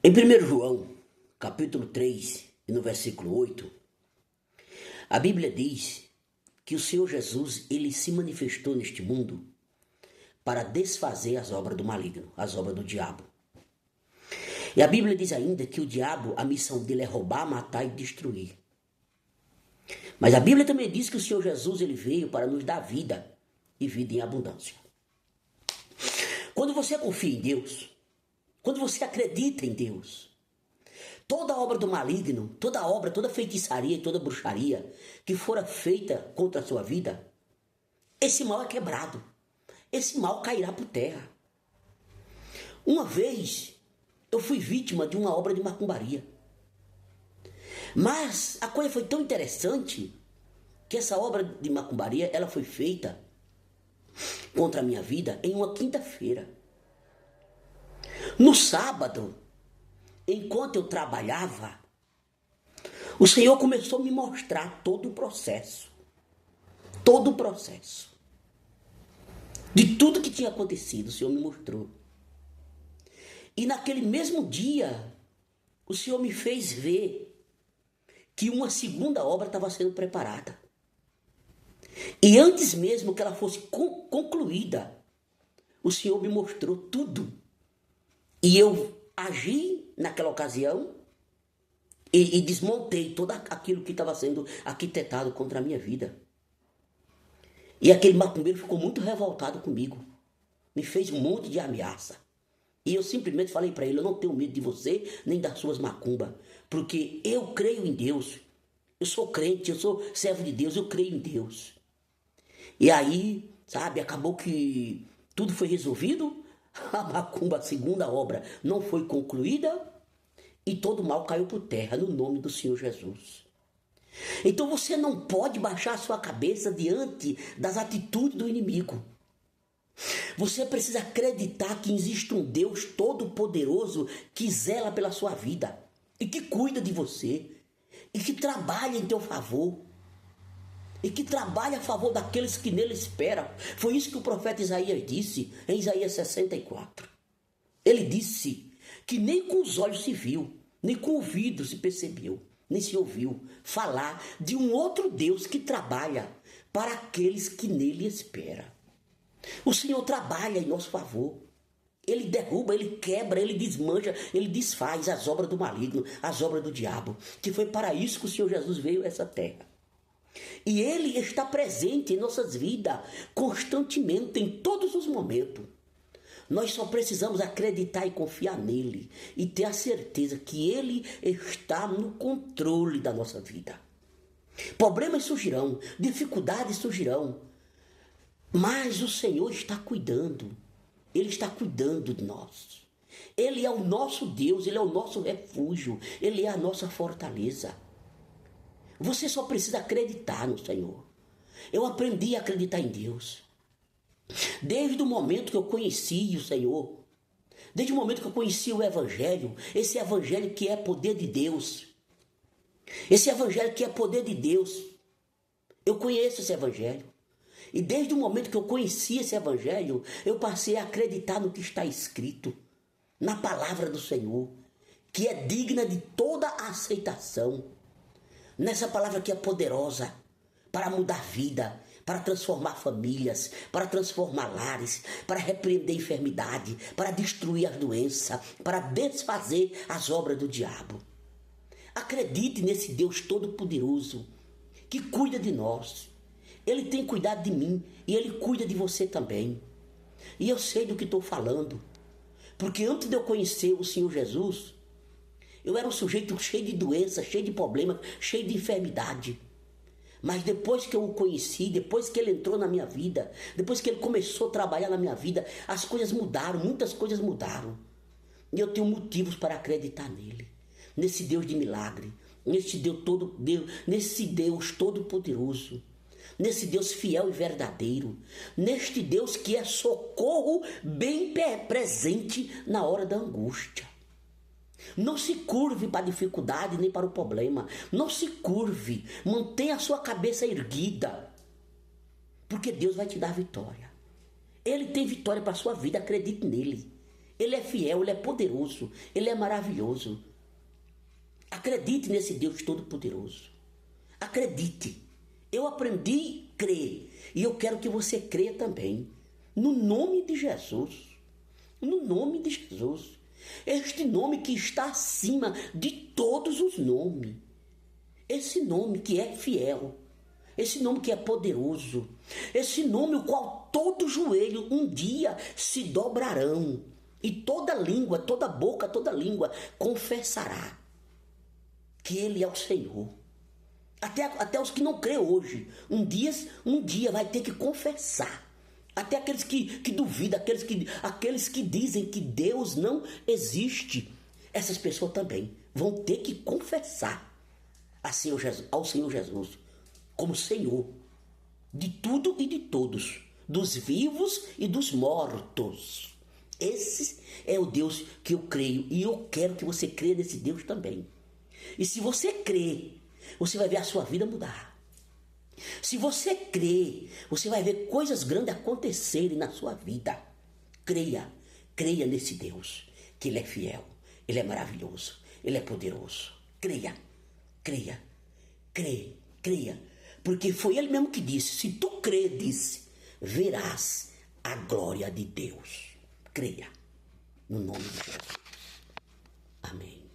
Em 1 João, capítulo 3, e no versículo 8, a Bíblia diz que o Senhor Jesus, ele se manifestou neste mundo para desfazer as obras do maligno, as obras do diabo. E a Bíblia diz ainda que o diabo, a missão dele é roubar, matar e destruir. Mas a Bíblia também diz que o Senhor Jesus, ele veio para nos dar vida e vida em abundância. Quando você confia em Deus, quando você acredita em Deus, toda obra do maligno, toda obra, toda feitiçaria e toda bruxaria que fora feita contra a sua vida, esse mal é quebrado. Esse mal cairá por terra. Uma vez eu fui vítima de uma obra de macumbaria. Mas a coisa foi tão interessante que essa obra de macumbaria, ela foi feita contra a minha vida em uma quinta-feira. No sábado, enquanto eu trabalhava, o Senhor começou a me mostrar todo o processo. Todo o processo. De tudo que tinha acontecido, o Senhor me mostrou. E naquele mesmo dia, o Senhor me fez ver que uma segunda obra estava sendo preparada. E antes mesmo que ela fosse concluída, o Senhor me mostrou tudo. E eu agi naquela ocasião e desmontei tudo aquilo que estava sendo arquitetado contra a minha vida. E aquele macumbeiro ficou muito revoltado comigo. Me fez um monte de ameaça. E eu simplesmente falei para ele, eu não tenho medo de você, nem das suas macumbas. Porque eu creio em Deus. Eu sou crente, eu sou servo de Deus, eu creio em Deus. E aí, sabe, acabou que tudo foi resolvido. A macumba, a segunda obra, não foi concluída. E todo mal caiu por terra, no nome do Senhor Jesus. Então você não pode baixar a sua cabeça diante das atitudes do inimigo. Você precisa acreditar que existe um Deus todo-poderoso que zela pela sua vida e que cuida de você e que trabalha em teu favor e que trabalha a favor daqueles que nele esperam. Foi isso que o profeta Isaías disse em Isaías 64. Ele disse que nem com os olhos se viu, nem com o ouvido se percebeu, nem se ouviu falar de um outro Deus que trabalha para aqueles que nele esperam. O Senhor trabalha em nosso favor. Ele derruba, ele quebra, ele desmancha, ele desfaz as obras do maligno, as obras do diabo. Que foi para isso que o Senhor Jesus veio a essa terra. E ele está presente em nossas vidas constantemente, em todos os momentos. Nós só precisamos acreditar e confiar nele e ter a certeza que ele está no controle da nossa vida. Problemas surgirão, dificuldades surgirão, mas o Senhor está cuidando. Ele está cuidando de nós. Ele é o nosso Deus, ele é o nosso refúgio, ele é a nossa fortaleza. Você só precisa acreditar no Senhor. Eu aprendi a acreditar em Deus. Desde o momento que eu conheci o Senhor, desde o momento que eu conheci o Evangelho, esse Evangelho que é poder de Deus, esse Evangelho que é poder de Deus, eu conheço esse Evangelho. E desde o momento que eu conheci esse Evangelho, eu passei a acreditar no que está escrito, na palavra do Senhor, que é digna de toda a aceitação. Nessa palavra que é poderosa para mudar vida, para transformar famílias, para transformar lares, para repreender a enfermidade, para destruir as doenças, para desfazer as obras do diabo. Acredite nesse Deus todo-poderoso que cuida de nós. Ele tem cuidado de mim e ele cuida de você também. E eu sei do que estou falando, porque antes de eu conhecer o Senhor Jesus, eu era um sujeito cheio de doença, cheio de problemas, cheio de enfermidade. Mas depois que eu o conheci, depois que ele entrou na minha vida, depois que ele começou a trabalhar na minha vida, as coisas mudaram, muitas coisas mudaram. E eu tenho motivos para acreditar nele, nesse Deus de milagre, nesse Deus todo-poderoso, nesse Deus fiel e verdadeiro, neste Deus que é socorro bem presente na hora da angústia. Não se curve para a dificuldade nem para o problema. Não se curve. Mantenha a sua cabeça erguida. Porque Deus vai te dar vitória. Ele tem vitória para a sua vida. Acredite nele. Ele é fiel, ele é poderoso, ele é maravilhoso. Acredite nesse Deus todo-poderoso. Acredite. Eu aprendi a crer e eu quero que você creia também. No nome de Jesus. No nome de Jesus. Este nome que está acima de todos os nomes. Esse nome que é fiel. Esse nome que é poderoso. Esse nome o qual todo joelho um dia se dobrarão. E toda língua, toda boca, toda língua confessará que Ele é o Senhor. Até os que não crêem hoje, um dia vai ter que confessar. Até aqueles que duvidam, aqueles que dizem que Deus não existe, essas pessoas também vão ter que confessar ao Senhor Jesus como Senhor de tudo e de todos, dos vivos e dos mortos. Esse é o Deus que eu creio e eu quero que você creia nesse Deus também. E se você crer, você vai ver a sua vida mudar. Se você crer, você vai ver coisas grandes acontecerem na sua vida. Creia nesse Deus, que Ele é fiel, Ele é maravilhoso, Ele é poderoso. Creia, porque foi Ele mesmo que disse, se tu credes, verás a glória de Deus. Creia, no nome de Jesus. Amém.